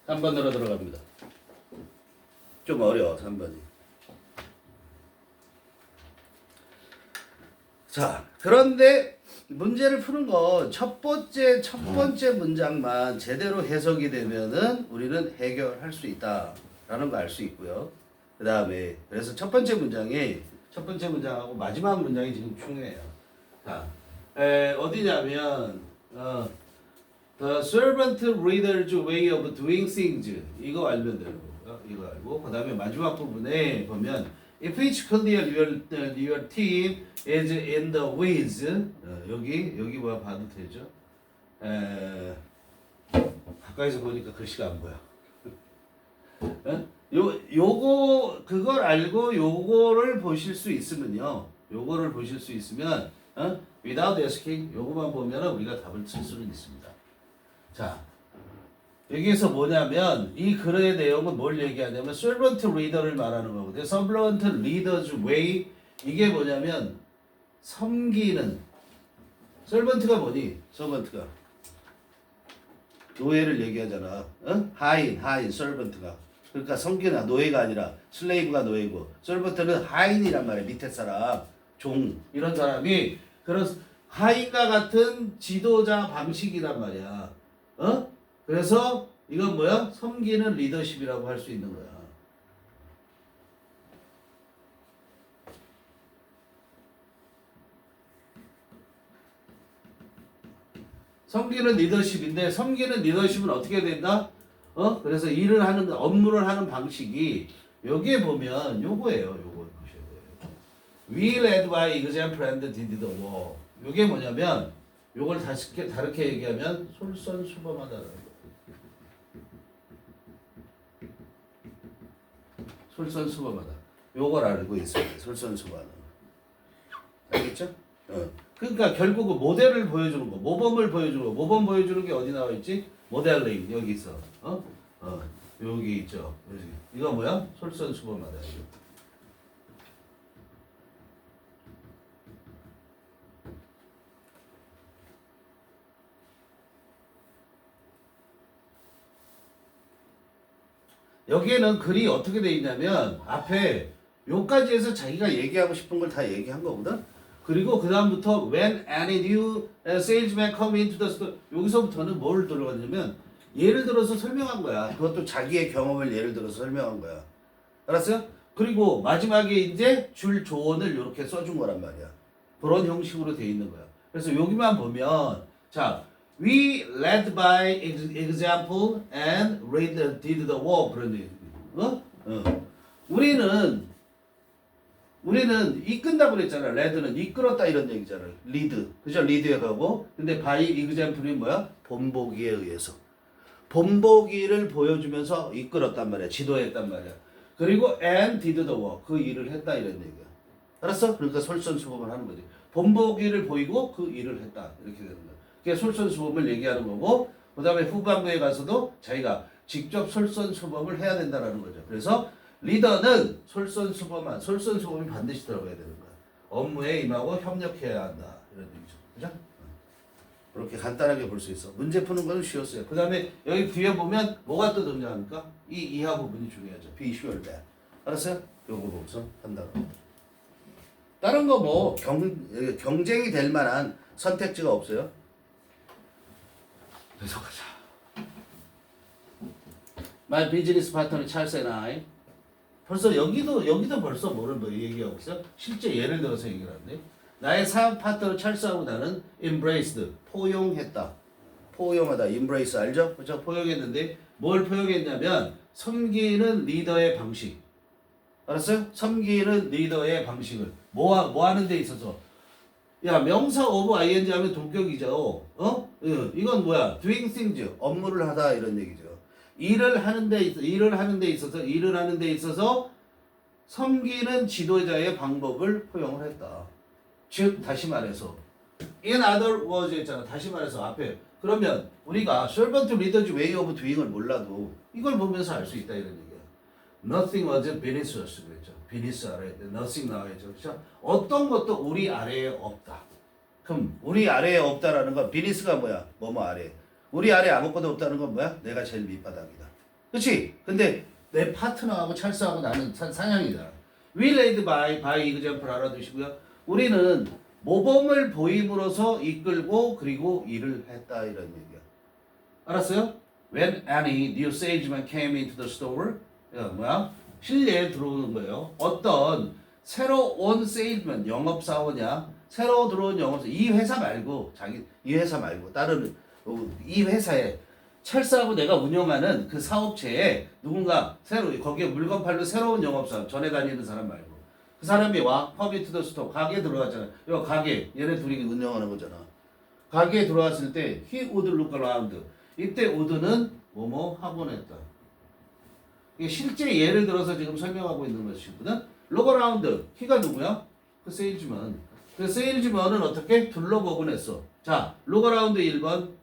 3번으로 들어갑니다. 좀 어려워 3번이. 자, 그런데 문제를 푸는 거 첫 번째 문장만 제대로 해석이 되면은 우리는 해결할 수 있다라는 거 알 수 있고요. 그 다음에 그래서 첫 번째 문장하고 마지막 문장이 지금 중요해요. 자, 어디냐면 The servant reader's way of doing things 이거 알면 되는 거고요. 이거 알고 그 다음에 마지막 부분에 보면 If it's clear your team is in the weeds 여기 뭐야 봐도 되죠? 가까이서 보니까 글씨가 안 보여. 요거 그걸 알고 요거를 보실 수 있으면요. 요거를 보실 수 있으면 without asking 요거만 보면은 우리가 답을 칠 수는 있습니다. 자, 여기에서 뭐냐면 이 글의 내용은 뭘 얘기하냐면 servant reader를 말하는 거거든요. servant reader's way 이게 뭐냐면 섬기는 servant가 뭐니? servant가 노예를 얘기하잖아. 하인 servant가 그러니까 섬기는 노예가 아니라 슬레이브가 노예고 servant는 하인이란 말이야. 밑에 사람 종 이런 사람이 그런 하인과 같은 지도자 방식이란 말이야. 그래서 이건 뭐야? 섬기는 리더십이라고 할 수 있는 거야. 섬기는 리더십인데 섬기는 리더십은 어떻게 된다? 그래서 업무를 하는 방식이 여기에 보면 요거예요. 요거 보셔야 돼요. We led by example and did the work. 요게 뭐냐면 요걸 다르게 얘기하면 솔선수범하다는 거예요. 솔선수범하다. 요걸 알고 있어요. 솔선수범하는 거. 알겠죠? 그러니까 결국은 모델을 보여주는 거, 모범을 보여주는 거. 모범 보여주는 게 어디 나와 있지? 모델링 여기 있어. 여기 있죠. 여기. 이거 뭐야? 솔선수범하다. 이거. 여기에는 글이 어떻게 돼 있냐면 앞에 요까지 해서 자기가 얘기하고 싶은 걸 다 얘기한 거거든. 그리고 그 다음부터 when any new salesman come into the store 여기서부터는 뭘 들어갔냐면 예를 들어서 설명한 거야. 그것도 자기의 경험을 예를 들어서 설명한 거야. 알았어요? 그리고 마지막에 이제 줄 조언을 이렇게 써준 거란 말이야. 그런 형식으로 돼 있는 거야. 그래서 여기만 보면 자 We led by example and did the work. 그런 얘기. 우리는 이끈다고 그랬잖아. lead는 이끌었다 이런 얘기잖아. lead. 그죠? lead에 가고. 근데 by example이 뭐야? 본보기에 의해서. 본보기를 보여주면서 이끌었단 말이야. 지도했단 말이야. 그리고 and did the work. 그 일을 했다 이런 얘기야. 알았어? 그러니까 솔선수범을 하는 거지. 본보기를 보이고 그 일을 했다. 이렇게 되는 거야. 그게 솔선수범을 얘기하는 거고 그 다음에 후반부에 가서도 자기가 직접 솔선수범을 해야 된다는 거죠. 그래서 리더는 솔선수범이 반드시 들어가야 되는 거야. 업무에 임하고 협력해야 한다. 이런 얘기죠. 그죠? 그렇게 간단하게 볼 수 있어. 문제 푸는 거는 쉬웠어요. 그 다음에 여기 뒤에 보면 뭐가 또 등장합니까? 이 이하 부분이 중요하죠. Be sure that. 알았어요? 요거 보고서 한다고. 다른 거 뭐 경쟁이 될 만한 선택지가 없어요. 계속하자. My business partner Charles and I. 벌써 여기도 벌써 뭐를 얘기하고 있어? 실제 예를 들어서 얘기를 하는데 나의 사업 파트너 찰스하고 나는 embraced 포용했다. 포용하다. embrace 알죠? 그렇죠? 포용했는데 뭘 포용했냐면 섬기는 리더의 방식. 알았어요? 섬기는 리더의 방식을 뭐 하는 데 있어서 야 명사 오브 ing 하면 동격이죠. 이건 뭐야? doing things 업무를 하다 이런 얘기죠. 일을 하는 데 있어서 섬기는 지도자의 방법을 포용을 했다. 즉 다시 말해서 in other words 했잖아. 다시 말해서 앞에 그러면 우리가 servant leader's way of doing을 몰라도 이걸 보면서 알 수 있다 이런 얘기야. Nothing was beneath us 그랬죠. beneath 알아야 돼. nothing 나와야죠. 그렇죠? 어떤 것도 우리 아래에 없다. 그럼 우리 아래에 없다라는 건 beneath가 뭐야? 뭐뭐 아래. 우리 아래 아무것도 없다는 건 뭐야? 내가 제일 밑바닥이다. 그치? 근데 내 파트너하고 찰스하고 나는 사냥이잖아. We led by example 알아두시고요. 우리는 모범을 보임으로써 이끌고 그리고 일을 했다 이런 얘기야. 알았어요? When any new salesman came into the store, 뭐야? 실내에 들어오는 거예요. 어떤 새로 온 세일즈맨 영업사원이야. 새로 들어온 영업사 이 회사 말고 이 회사 말고 다른 이 회사에 찰스하고 내가 운영하는 그 사업체에 누군가 새로 거기에 물건 팔로 새로운 영업사 전에 다니는 사람 말고 그 사람이 와 커미투 더 스토어 가게에 들어왔잖아. 이거 가게 얘네 둘이 운영하는 거잖아. 가게에 들어왔을 때 he would look around. 이때 would는 뭐뭐 하곤 했다. 이게 실제 예를 들어서 지금 설명하고 있는 것이거든. look around. he가 누구야? 그 세일즈먼. 그 세일즈먼은 어떻게 둘러보곤 했어. 자, look around 1번.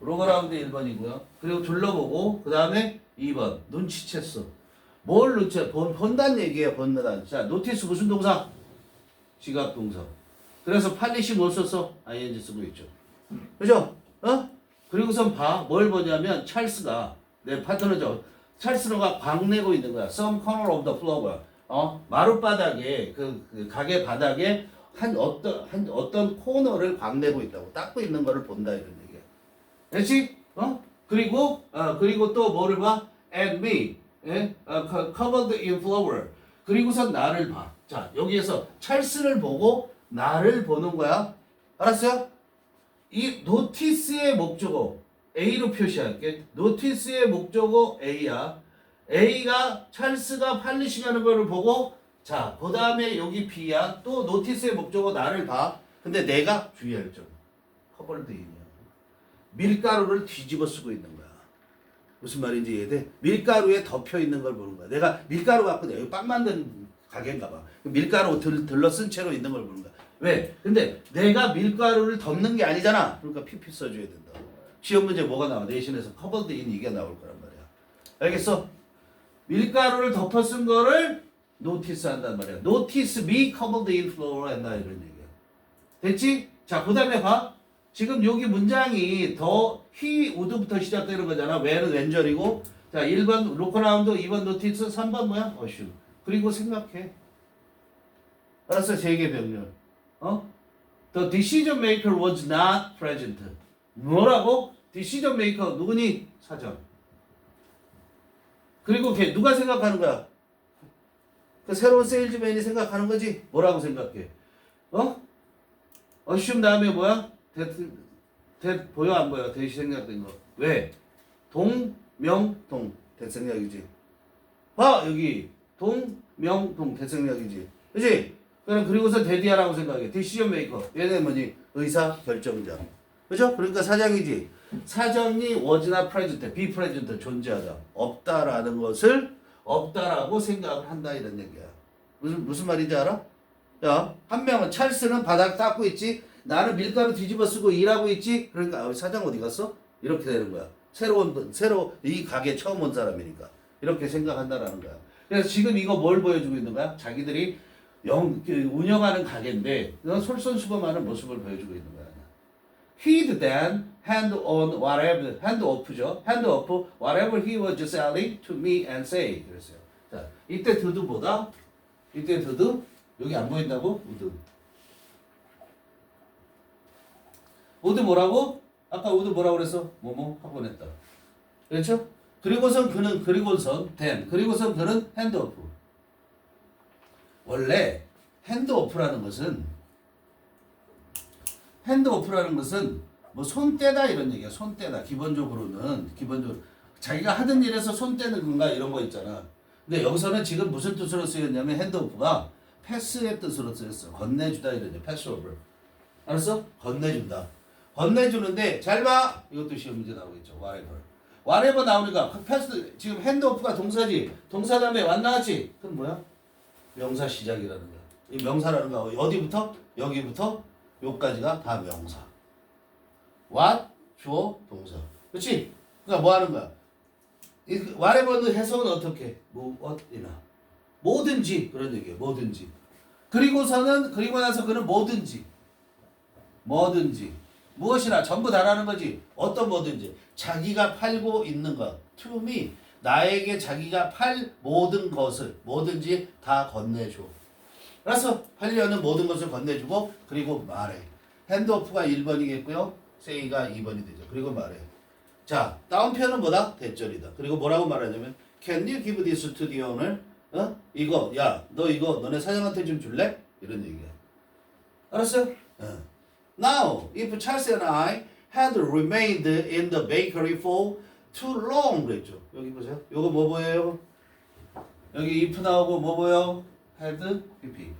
look around 1번이고요. 그리고 둘러보고 그 다음에 2번 눈치챘어. 뭘 눈치? 본다는 얘기예요. 본다. 자, 노티스 무슨 동사? 지각 동사. 그래서 팔리시 뭘 썼어? ing 쓰고 있죠. 그죠? 어? 그리고선 봐. 뭘 보냐면 찰스가 내 파트너죠. 찰스가 광내고 있는 거야. Some corner of the floor. 마룻바닥에 그 가게 바닥에 한 어떤 코너를 광내고 있다고 닦고 있는 거를 본다 이런 얘기야. 그렇지? 그리고 또 뭐를 봐? And me. 예? covered in flour. 그리고선 나를 봐. 자, 여기에서 찰스를 보고 나를 보는 거야. 알았어요? 이 노티스의 목적어 A로 표시할게. 노티스의 목적어 A야. A가 찰스가 팔리시하는 거를 보고 자, 그 다음에 여기 B야. 또 노티스의 목적어 나를 봐. 근데 내가 주의할 점. 커버드 인이야. 밀가루를 뒤집어 쓰고 있는 거야. 무슨 말인지 이해돼? 밀가루에 덮여 있는 걸 보는 거야. 내가 밀가루 갖고 여기 빵 만든 가게인가 봐. 밀가루 들러 쓴 채로 있는 걸 보는 거야. 왜? 근데 내가 밀가루를 덮는 게 아니잖아. 그러니까 PP 써줘야 된다. 시험 문제 뭐가 나와? 내신에서 커버드 인 이게 나올 거란 말이야. 알겠어? 밀가루를 덮어 쓴 거를 노티스 한단 말이야. 노티스 me covered in flour 한다 이런 얘기야. 됐지? 자, 그 다음에 봐. 지금 여기 문장이 더 he would부터 시작되는 거잖아. when은 왼절이고. 자, 1번 look around, 2번 notice, 3번 뭐야? assume. 그리고 생각해. 알았어? 세계 병렬. The decision maker was not present. 뭐라고? decision maker 누구니? 사장. 그리고 걔 누가 생각하는 거야? 그 새로운 세일즈맨이 생각하는 거지? 뭐라고 생각해? assume 다음에 뭐야? 보여 안 보여? 대시 생략된 거. 왜? 동명동 대생략이지. 봐 여기 동명동 대생략이지. 그렇지? 그리고서 대디아라고 생각해. 디시전 메이커. 얘는 뭐니? 의사 결정자. 그죠? 그러니까 사장이지. 사장이 was나 present, be present 존재하다. 없다라는 것을 없다라고 생각을 한다 이런 얘기야. 무슨 말인지 알아? 야, 한 명은 찰스는 바닥 닦고 있지. 나는 밀가루 뒤집어 쓰고 일하고 있지. 그러니까 사장 어디 갔어? 이렇게 되는 거야. 새로 이 가게 처음 온 사람이니까 이렇게 생각한다라는 거야. 그래서 지금 이거 뭘 보여주고 있는 거야? 자기들이 운영하는 가게인데 솔선수범하는 모습을 보여주고 있는 거야. He'd then hand on whatever, hand off죠. hand off whatever he was selling to me and say. 그랬어요. 자, 이때 드도 뭐다? 이때 드도 여기 안 보인다고? 우드 뭐라고? 아까 우드 뭐라고 그랬어? 뭐뭐 하곤 했다. 그렇죠? 그리고선 그는 그리고선 그는 핸드오프. 원래 핸드오프라는 것은 뭐 손떼다 이런 얘기야. 손떼다. 기본적으로 자기가 하던 일에서 손 떼는 건가 이런 거 있잖아. 근데 여기서는 지금 무슨 뜻으로 쓰였냐면 핸드오프가 패스의 뜻으로 쓰였어. 건네주다 이런 얘기. 패스오브. 알았어? 건네준다. 건네주는데 잘 봐. 이것도 시험 문제 나오겠죠. whatever 나오니까 패스 지금 핸드오프가 동사지. 동사 다음에 나왔지. 그럼 뭐야? 명사 시작이라는 거야. 이 명사라는 거 어디부터? 여기부터 여기까지가 다 명사. what 주어 동사. 그렇지? 그러니까 뭐 하는 거야? 이 whatever는 해석은 어떻게? what이나 뭐든지 그런 얘기예요. 뭐든지. 그리고 나서 그는 뭐든지 무엇이나 전부 다라는 거지. 어떤 뭐든지 자기가 팔고 있는 것. To me 나에게 자기가 팔 모든 것을 뭐든지 다 건네줘. 알았어? 팔려는 모든 것을 건네주고 그리고 말해. 핸드오프가 1번이겠고요. say가 2번이 되죠. 그리고 말해. 자, 다운표는 뭐다? 대절이다. 그리고 뭐라고 말하냐면 Can you give this to the owner? 이거 야, 너 이거 너네 사장한테 좀 줄래? 이런 얘기야. 알았어요? Now, if Charles and I had remained in the bakery for too long 그랬죠. 여기 보세요. 요거 뭐 보여요? 여기 if 나오고 뭐 보여? had, pp.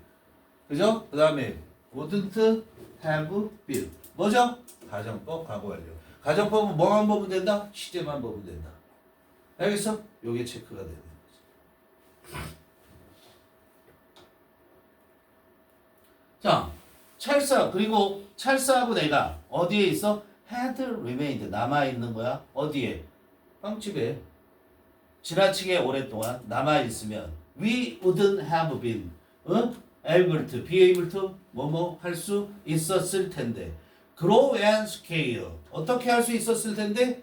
그죠? 그 다음에 wouldn't have been. 뭐죠? 가정법, 과거 완료. 가정법은 뭐만 보면 된다? 시제만 보면 된다. 알겠어? 요게 체크가 되는 거지. 자, 찰스 그리고 찰스하고 내가 어디에 있어? had remained 남아있는 거야. 어디에? 빵집에. 지나치게 오랫동안 남아있으면 we wouldn't have been able to, be able to 뭐뭐 할 수 있었을 텐데 grow and scale 어떻게 할 수 있었을 텐데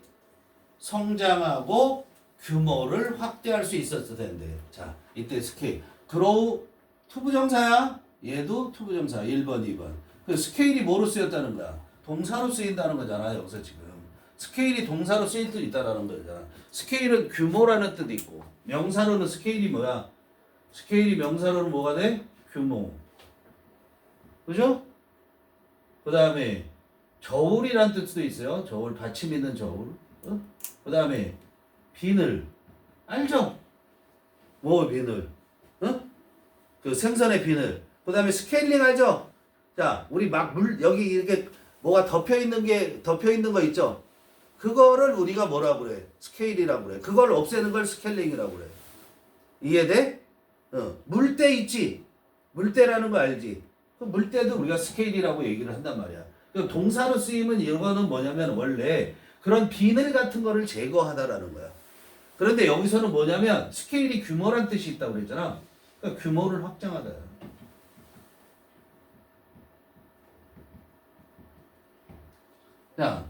성장하고 규모를 확대할 수 있었을 텐데 자 이때 scale grow 투부정사야 얘도 투부정사 1번 2번 그 스케일이 뭐로 쓰였다는 거야 동사로 쓰인다는 거잖아 여기서 지금 스케일이 동사로 쓰일 수 있다라는 거잖아 스케일은 규모라는 뜻이 있고 명사로는 스케일이 뭐야 스케일이 명사로는 뭐가 돼? 규모 그죠? 그 다음에 저울이란 뜻도 있어요. 저울, 받침 있는 저울. 그 다음에 비늘. 알죠? 뭐 비늘? 그 생선의 비늘. 그 다음에 스케일링 알죠? 자, 우리 막 여기 이렇게 뭐가 덮여 있는 거 있죠? 그거를 우리가 뭐라고 그래? 스케일이라고 그래. 그걸 없애는 걸 스케일링이라고 그래. 이해돼? 물때 있지? 물때라는 거 알지? 그 물때도 우리가 스케일이라고 얘기를 한단 말이야. 동사로 쓰이면 이거는 뭐냐면 원래 그런 비늘 같은 거를 제거하다라는 거야. 그런데 여기서는 뭐냐면 스케일이 규모란 뜻이 있다고 그랬잖아. 그러니까 규모를 확장하다. 자,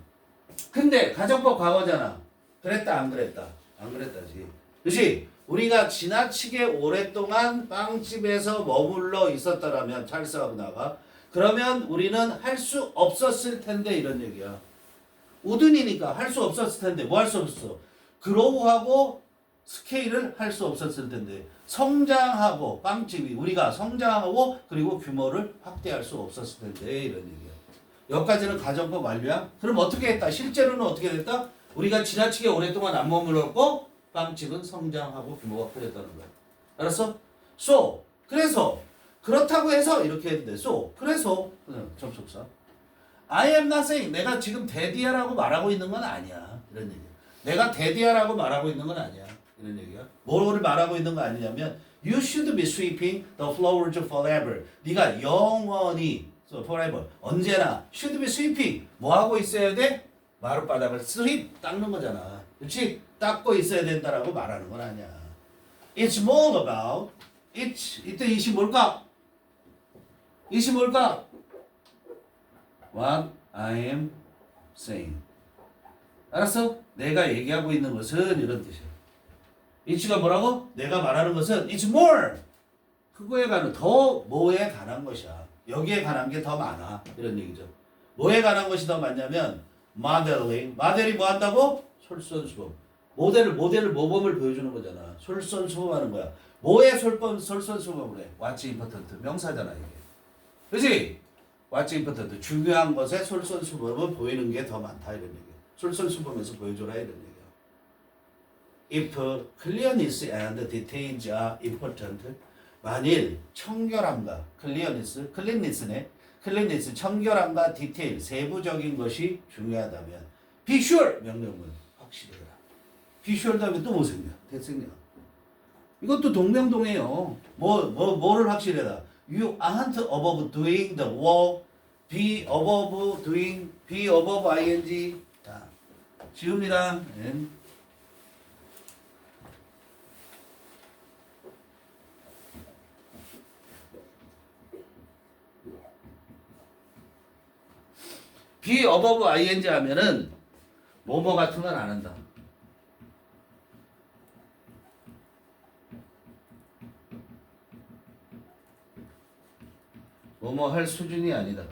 근데 가정법 과거잖아. 그랬다 안 그랬다? 안 그랬다지. 그렇지? 우리가 지나치게 오랫동안 빵집에서 머물러 있었다라면 찰스하고 나가 그러면 우리는 할 수 없었을 텐데 이런 얘기야. 우든이니까 할 수 없었을 텐데 뭐 할 수 없었어? 그로우하고 스케일을 할 수 없었을 텐데 성장하고 빵집이 우리가 성장하고 그리고 규모를 확대할 수 없었을 텐데 이런 얘기야. 여기까지는 가정법 완료야. 그럼 어떻게 했다? 실제로는 어떻게 됐다? 우리가 지나치게 오랫동안 안 머물렀고 빵집은 성장하고 규모가 커졌다는 거야. 알았어? So 그래서 그렇다고 해서 이렇게 했는데 so 그래서 접속사 I am not saying 내가 지금 데디야라고 말하고 있는 건 아니야. 이런 얘기야. 내가 데디야라고 말하고 있는 건 아니야. 이런 얘기야. 뭐를 말하고 있는 거 아니냐면 You should be sweeping the floors forever. 네가 영원히 so forever 언제나 should be sweeping 뭐 하고 있어야 돼? 마룻바닥을 sweep 닦는 거잖아. 그렇지? 닦고 있어야 된다라고 말하는 건 아니야. It's more about 이때 이시 뭘까? 이시 뭘까? What I am saying. 알았어? 내가 얘기하고 있는 것은 이런 뜻이야. 이치가 뭐라고? 내가 말하는 것은 it's more. 그거에 관한 더 뭐에 관한 것이야. 여기에 관한 게 더 많아. 이런 얘기죠. 뭐에 관한 것이 더 많냐면 modeling. 모델이 뭐 한다고? 솔선수범. 모델을 모범을 보여주는 거잖아. 솔선수범하는 거야. 뭐에 솔선수범을 해? What's important. 명사잖아 이게. 그렇지? What's important. 중요한 것에 솔선수범을 보이는 게 더 많다 이런 얘기야. 솔선수범에서 보여줘라 이런 얘기야. If clearness and details are important. 만일 청결함과 clearness 청결함과 디테일 세부적인 것이 중요하다면 be sure 명령문 확실해라. be sure 다음에 또 뭐 생겨? 대생략. 이것도 동명동해요. 뭐를 확실해라. You aren't above doing the work. Be above doing. Be above ing. 자, 지웁니다. be above ing 하면은 뭐뭐 같은 건 안 한다. 뭐뭐 할 수준이 아니다.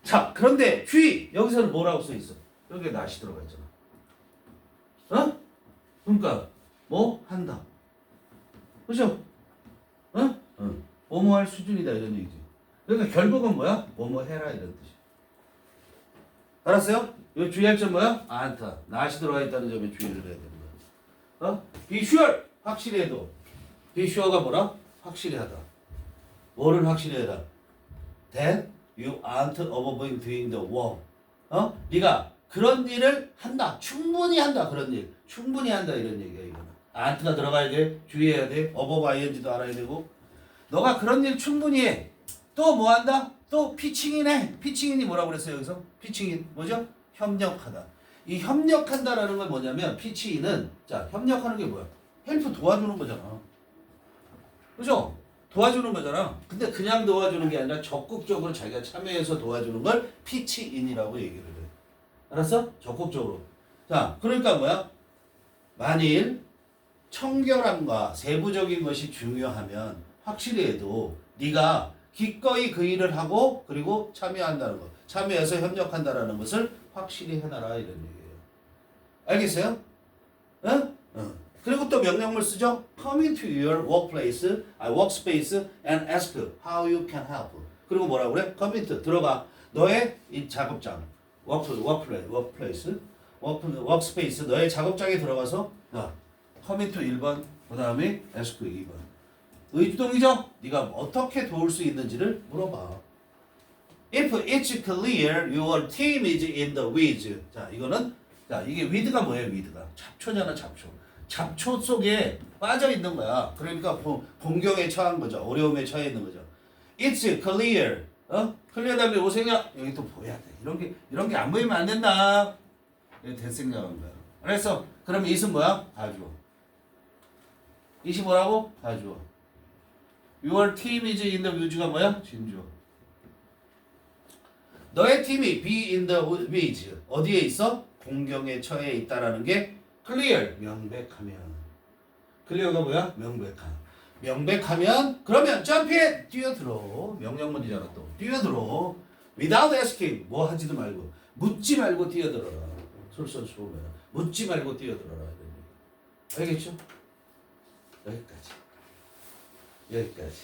자, 그런데 be 여기서는 뭐라고 써 있어? 여기에 not이 들어가 있잖아. 어? 그러니까 뭐 한다. 그죠? 어? 응. 뭐뭐 할 수준이다 이런 얘기지. 그러니까 결국은 뭐야? 뭐뭐 해라 이런 뜻이. 알았어요? 이 주의할 점 뭐야? 않다. not이 들어가 있다는 점에 주의를 해야 되는 거야. 어? be sure 확실히 해도. be sure가 뭐라? 확실히 하다. 뭐를 확실히 해라? That you aren't above doing the work. 어? 네가 그런 일을 한다. 충분히 한다. 그런 일. 충분히 한다 이런 얘기야 이거는. aren't가 들어가야 돼. 주의해야 돼. above ing도 알아야 되고. 너가 그런 일 충분히 해. 또 뭐 한다? 또 피칭인해. 피칭인이 뭐라고 그랬어요 여기서? 피칭인 뭐죠? 협력하다. 이 협력한다라는 건 뭐냐면 피칭인은 자 협력하는 게 뭐야? 헬프 도와주는 거잖아. 그죠? 도와주는 거잖아. 근데 그냥 도와주는 게 아니라 적극적으로 자기가 참여해서 도와주는 걸 피치인이라고 얘기를 해. 알았어? 적극적으로. 자, 그러니까 뭐야? 만일 청결함과 세부적인 것이 중요하면 확실히 해도 네가 기꺼이 그 일을 하고 그리고 참여한다는 거. 참여해서 협력한다라는 것을 확실히 해놔라 이런 얘기예요. 알겠어요? 응? 응. 그리고 또 명령물 쓰죠. Come into your workspace and ask how you can help. 그리고 뭐라고 그래? Come into 들어가. 너의 이 작업장, workspace, 너의 작업장에 들어가서 come into 1번, 그 다음에 ask 2번. 의주동이죠? 네가 어떻게 도울 수 있는지를 물어봐. If it's clear your team is in the weeds. 자, 이거는 자 이게 with가 뭐예요? with가 잡초잖아, 잡초. 잡초 속에 빠져 있는 거야. 그러니까 공경에 처한 거죠. 어려움에 처해 있는 거죠. It's clear. 클리어 다음에 오생략 여기 또 보여야 돼. 이런 게 안 보이면 안 된다. 이게 대생략한 거야. 알았어? 그럼 it은 뭐야? 봐주어. it이 뭐라고? 봐주어. Your team is in the woods가 뭐야? 진주어. 너의 팀이 be in the woods 어디에 있어? 공경에 처해 있다라는 게 clear 명백하면. clear가 뭐야? 명백하면 그러면 점프해 뛰어들어. 명령문이잖아 또. 뛰어들어. without asking 뭐 하지도 말고 묻지 말고 뛰어들어라. 솔선수범해라. 묻지 말고 뛰어들어라. 알겠죠? 여기까지.